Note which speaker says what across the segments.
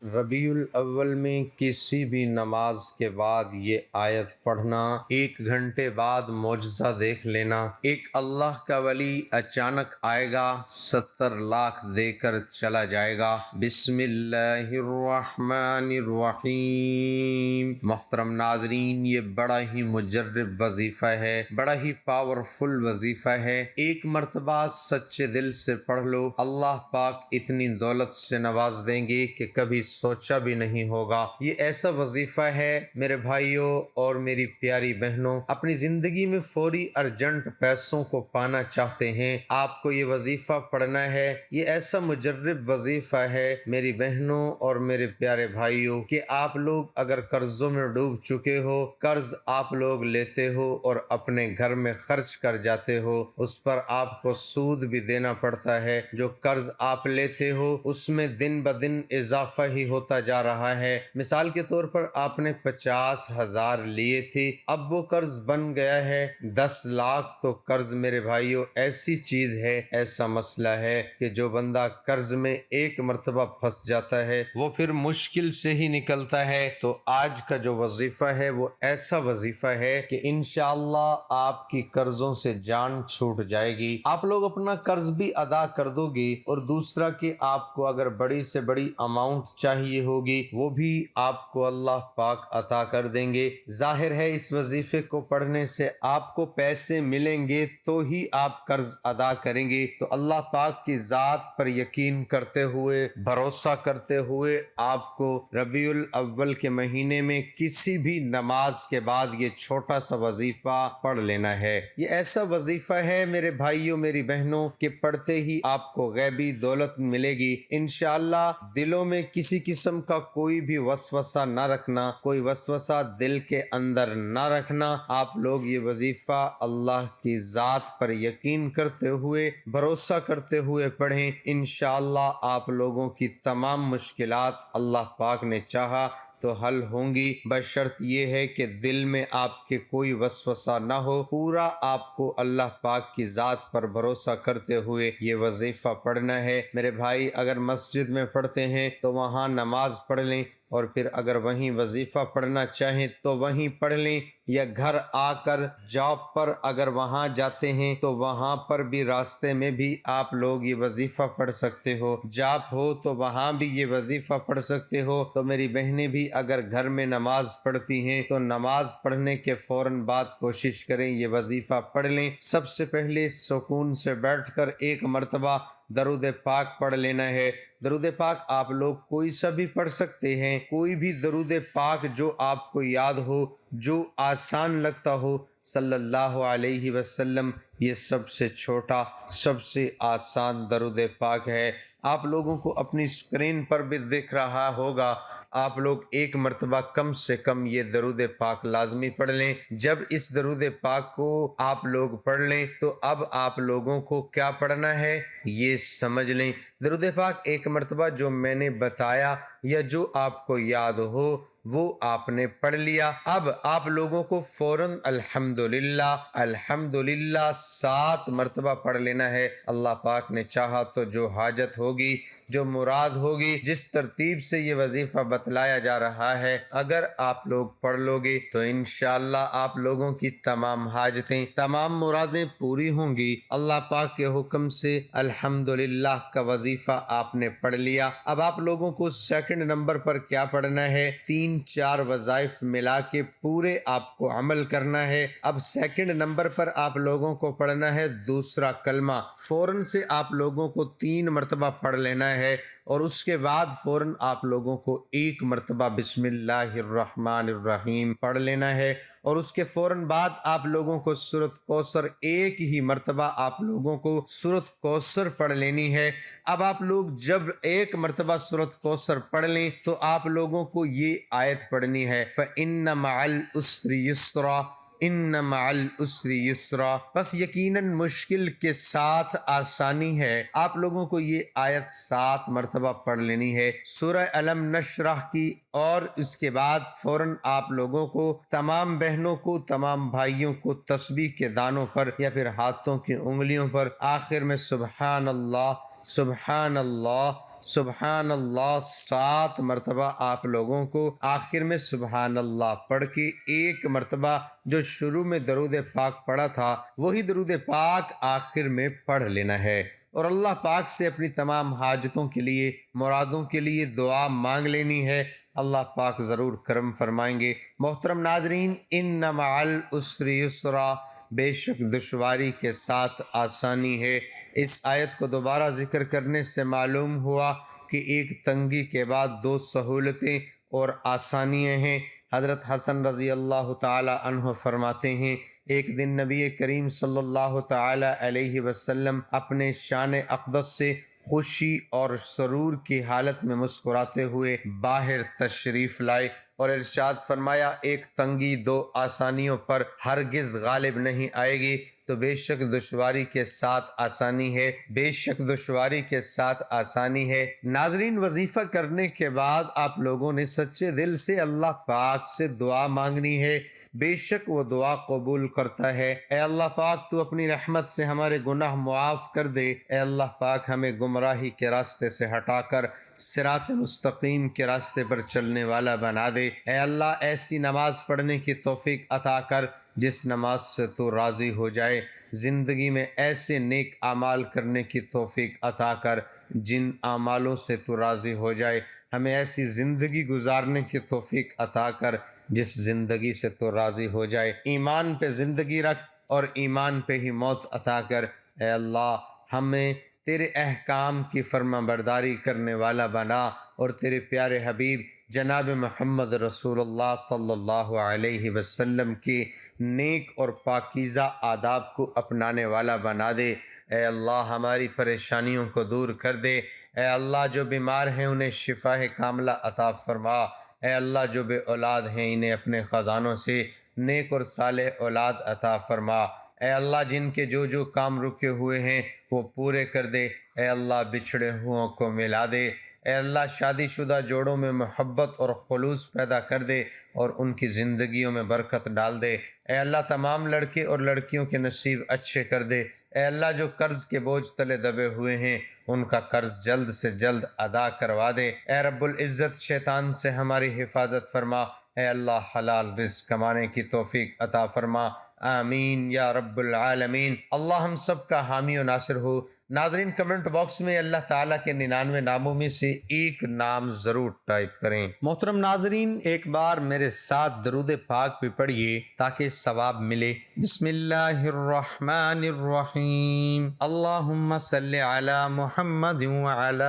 Speaker 1: ربیع الاول میں کسی بھی نماز کے بعد یہ آیت پڑھنا، 1 گھنٹے بعد معجزہ دیکھ لینا۔ ایک اللہ کا ولی اچانک آئے گا، 70 لاکھ دے کر چلا جائے گا۔ بسم اللہ الرحمن الرحیم۔ محترم ناظرین، یہ بڑا ہی مجرب وظیفہ ہے، بڑا ہی پاورفل وظیفہ ہے۔ ایک مرتبہ سچے دل سے پڑھ لو، اللہ پاک اتنی دولت سے نواز دیں گے کہ کبھی سوچا بھی نہیں ہوگا۔ یہ ایسا وظیفہ ہے میرے بھائیوں اور میری پیاری بہنوں، اپنی زندگی میں فوری ارجنٹ پیسوں کو پانا چاہتے ہیں، آپ کو یہ وظیفہ پڑھنا ہے۔ یہ ایسا مجرب وظیفہ ہے میری بہنوں اور میرے پیارے بھائیوں کہ آپ لوگ اگر قرضوں میں ڈوب چکے ہو، قرض آپ لوگ لیتے ہو اور اپنے گھر میں خرچ کر جاتے ہو، اس پر آپ کو سود بھی دینا پڑتا ہے۔ جو قرض آپ لیتے ہو اس میں دن بدن اضافہ ہی ہوتا جا رہا ہے۔ مثال کے طور پر آپ نے 50,000 لیے تھے، اب وہ قرض بن گیا ہے 10 لاکھ۔ تو قرض میرے بھائیوں ایسی چیز ہے، ایسا مسئلہ ہے کہ جو بندہ قرض میں ایک مرتبہ پھنس جاتا ہے وہ پھر مشکل سے ہی نکلتا ہے۔ تو آج کا جو وظیفہ ہے وہ ایسا وظیفہ ہے کہ انشاءاللہ آپ کی قرضوں سے جان چھوٹ جائے گی۔ آپ لوگ اپنا قرض بھی ادا کر دو گے، اور دوسرا کہ آپ کو اگر بڑی سے بڑی اماؤنٹ چاہیے ہوگی وہ بھی آپ کو اللہ پاک عطا کر دیں گے۔ ظاہر ہے اس وظیفے کو پڑھنے سے آپ کو پیسے ملیں گے تو ہی آپ قرض ادا کریں گے۔ تو اللہ پاک کی ذات پر یقین کرتے ہوئے، بھروسہ کرتے ہوئے آپ کو ربیع الاول کے مہینے میں کسی بھی نماز کے بعد یہ چھوٹا سا وظیفہ پڑھ لینا ہے۔ یہ ایسا وظیفہ ہے میرے بھائیوں میری بہنوں کہ پڑھتے ہی آپ کو غیبی دولت ملے گی انشاءاللہ۔ دلوں میں کسی قسم کا کوئی بھی وسوسہ نہ رکھنا، کوئی وسوسہ دل کے اندر نہ رکھنا۔ آپ لوگ یہ وظیفہ اللہ کی ذات پر یقین کرتے ہوئے، بھروسہ کرتے ہوئے پڑھیں، انشاءاللہ آپ لوگوں کی تمام مشکلات اللہ پاک نے چاہا تو حل ہوں گی، بشرط یہ ہے کہ دل میں آپ کے کوئی وسوسہ نہ ہو۔ پورا آپ کو اللہ پاک کی ذات پر بھروسہ کرتے ہوئے یہ وظیفہ پڑھنا ہے۔ میرے بھائی اگر مسجد میں پڑھتے ہیں تو وہاں نماز پڑھ لیں، اور پھر اگر وہیں وظیفہ پڑھنا چاہیں تو وہیں پڑھ لیں، یا گھر آ کر جاب پر اگر وہاں جاتے ہیں تو وہاں پر بھی راستے میں بھی آپ لوگ یہ وظیفہ پڑھ سکتے ہو۔ جاب ہو تو وہاں بھی یہ وظیفہ پڑھ سکتے ہو۔ تو میری بہنیں بھی اگر گھر میں نماز پڑھتی ہیں تو نماز پڑھنے کے فوراً بعد کوشش کریں یہ وظیفہ پڑھ لیں۔ سب سے پہلے سکون سے بیٹھ کر ایک مرتبہ درود پاک پڑھ لینا ہے۔ درود پاک آپ لوگ کوئی سا بھی پڑھ سکتے ہیں، کوئی بھی درود پاک جو آپ کو یاد ہو، جو آسان لگتا ہو صلی اللہ علیہ وسلم۔ یہ سب سے چھوٹا، سب سے آسان درود پاک ہے۔ آپ لوگوں کو اپنی اسکرین پر بھی دکھ رہا ہوگا۔ آپ لوگ ایک مرتبہ کم سے کم یہ درود پاک لازمی پڑھ لیں۔ جب اس درود پاک کو آپ لوگ پڑھ لیں تو اب آپ لوگوں کو کیا پڑھنا ہے یہ سمجھ لیں۔ درود پاک ایک مرتبہ جو میں نے بتایا یا جو آپ کو یاد ہو وہ آپ نے پڑھ لیا۔ اب آپ لوگوں کو فوراً الحمدللہ الحمدللہ 7 مرتبہ پڑھ لینا ہے۔ اللہ پاک نے چاہا تو جو حاجت ہوگی، جو مراد ہوگی، جس ترتیب سے یہ وظیفہ بتلایا جا رہا ہے، اگر آپ لوگ پڑھ لو گے تو انشاءاللہ آپ لوگوں کی تمام حاجتیں، تمام مرادیں پوری ہوں گی۔ اللہ پاک کے حکم سے الحمدللہ کا وظیفہ آپ نے پڑھ لیا۔ اب آپ لوگوں کو سیکنڈ نمبر پر کیا پڑھنا ہے؟ 3-4 وظائف ملا کے پورے آپ کو عمل کرنا ہے۔ اب سیکنڈ نمبر پر آپ لوگوں کو پڑھنا ہے دوسرا کلمہ۔ فوراً سے آپ لوگوں کو 3 مرتبہ پڑھ لینا ہے، اور اس کے بعد فوراً آپ لوگوں کو 1 مرتبہ بسم اللہ الرحمن الرحیم پڑھ لینا ہے، اور اس کے فوراً بعد آپ لوگوں کو سورۃ کوثر، ایک ہی مرتبہ آپ لوگوں کو سورۃ کوثر پڑھ لینی ہے۔ اب آپ لوگ جب 1 مرتبہ سورۃ کوثر پڑھ لیں تو آپ لوگوں کو یہ آیت پڑھنی ہے فَإِنَّ مَعَ الْعُسْرِ يُسْرًا، ان مع العسر یسرا۔ بس یقیناً مشکل کے ساتھ آسانی ہے۔ آپ لوگوں کو یہ آیت 7 مرتبہ پڑھ لینی ہے سورہ علم نشرح کی، اور اس کے بعد فوراً آپ لوگوں کو، تمام بہنوں کو، تمام بھائیوں کو تسبیح کے دانوں پر یا پھر ہاتھوں کی انگلیوں پر آخر میں سبحان اللہ سبحان اللہ سبحان اللہ 7 مرتبہ آپ لوگوں کو آخر میں سبحان اللہ پڑھ کے ایک مرتبہ جو شروع میں درود پاک پڑھا تھا وہی درود پاک آخر میں پڑھ لینا ہے، اور اللہ پاک سے اپنی تمام حاجتوں کے لیے، مرادوں کے لیے دعا مانگ لینی ہے۔ اللہ پاک ضرور کرم فرمائیں گے۔ محترم ناظرین، ان مع العسر یسرا، بے شک دشواری کے ساتھ آسانی ہے۔ اس آیت کو دوبارہ ذکر کرنے سے معلوم ہوا کہ ایک تنگی کے بعد 2 سہولتیں اور آسانیاں ہیں۔ حضرت حسن رضی اللہ تعالی عنہ فرماتے ہیں، ایک دن نبی کریم صلی اللہ تعالی علیہ وسلم اپنے شان اقدس سے خوشی اور سرور کی حالت میں مسکراتے ہوئے باہر تشریف لائے اور ارشاد فرمایا، ایک تنگی 2 آسانیوں پر ہرگز غالب نہیں آئے گی، تو بے شک دشواری کے ساتھ آسانی ہے، بے شک دشواری کے ساتھ آسانی ہے۔ ناظرین، وظیفہ کرنے کے بعد آپ لوگوں نے سچے دل سے اللہ پاک سے دعا مانگنی ہے، بے شک وہ دعا قبول کرتا ہے۔ اے اللہ پاک، تو اپنی رحمت سے ہمارے گناہ معاف کر دے۔ اے اللہ پاک، ہمیں گمراہی کے راستے سے ہٹا کر صراط مستقیم کے راستے پر چلنے والا بنا دے۔ اے اللہ، ایسی نماز پڑھنے کی توفیق عطا کر جس نماز سے تو راضی ہو جائے۔ زندگی میں ایسے نیک اعمال کرنے کی توفیق عطا کر جن اعمالوں سے تو راضی ہو جائے۔ ہمیں ایسی زندگی گزارنے کی توفیق عطا کر جس زندگی سے تو راضی ہو جائے۔ ایمان پہ زندگی رکھ اور ایمان پہ ہی موت عطا کر۔ اے اللہ، ہمیں تیرے احکام کی فرما برداری کرنے والا بنا اور تیرے پیارے حبیب جناب محمد رسول اللہ صلی اللہ علیہ وسلم کی نیک اور پاکیزہ آداب کو اپنانے والا بنا دے۔ اے اللہ، ہماری پریشانیوں کو دور کر دے۔ اے اللہ، جو بیمار ہیں انہیں شفا کاملہ عطا فرما۔ اے اللہ، جو بے اولاد ہیں انہیں اپنے خزانوں سے نیک اور صالح اولاد عطا فرما۔ اے اللہ، جن کے جو کام رکے ہوئے ہیں وہ پورے کر دے۔ اے اللہ، بچھڑے ہوئوں کو ملا دے۔ اے اللہ، شادی شدہ جوڑوں میں محبت اور خلوص پیدا کر دے اور ان کی زندگیوں میں برکت ڈال دے۔ اے اللہ، تمام لڑکے اور لڑکیوں کے نصیب اچھے کر دے۔ اے اللہ، جو قرض کے بوجھ تلے دبے ہوئے ہیں ان کا قرض جلد سے جلد ادا کروا دے۔ اے رب العزت، شیطان سے ہماری حفاظت فرما۔ اے اللہ، حلال رزق کمانے کی توفیق عطا فرما۔ آمین یا رب العالمین۔ اللہ ہم سب کا حامی و ناصر ہو۔ ناظرین، کمنٹ باکس میں اللہ تعالیٰ کے 99 ناموں میں سے ایک نام ضرور ٹائپ کریں۔ محترم ناظرین، ایک بار میرے ساتھ درود پاک بھی پڑھیے تاکہ ثواب ملے۔ بسم اللہ الرحمن الرحیم۔ اللہم صلی علی محمد وعلی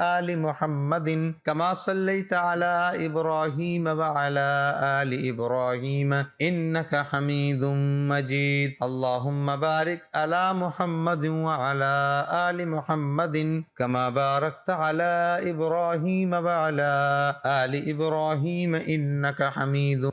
Speaker 1: آل محمد کما صلیت علی ابراہیم وعلی آل ابراہیم انک حمید مجید۔ اللہم بارک علی محمد وعلی آل محمد کما بارکت علی ابراہیم وعلی آل ابراہیم انک حمید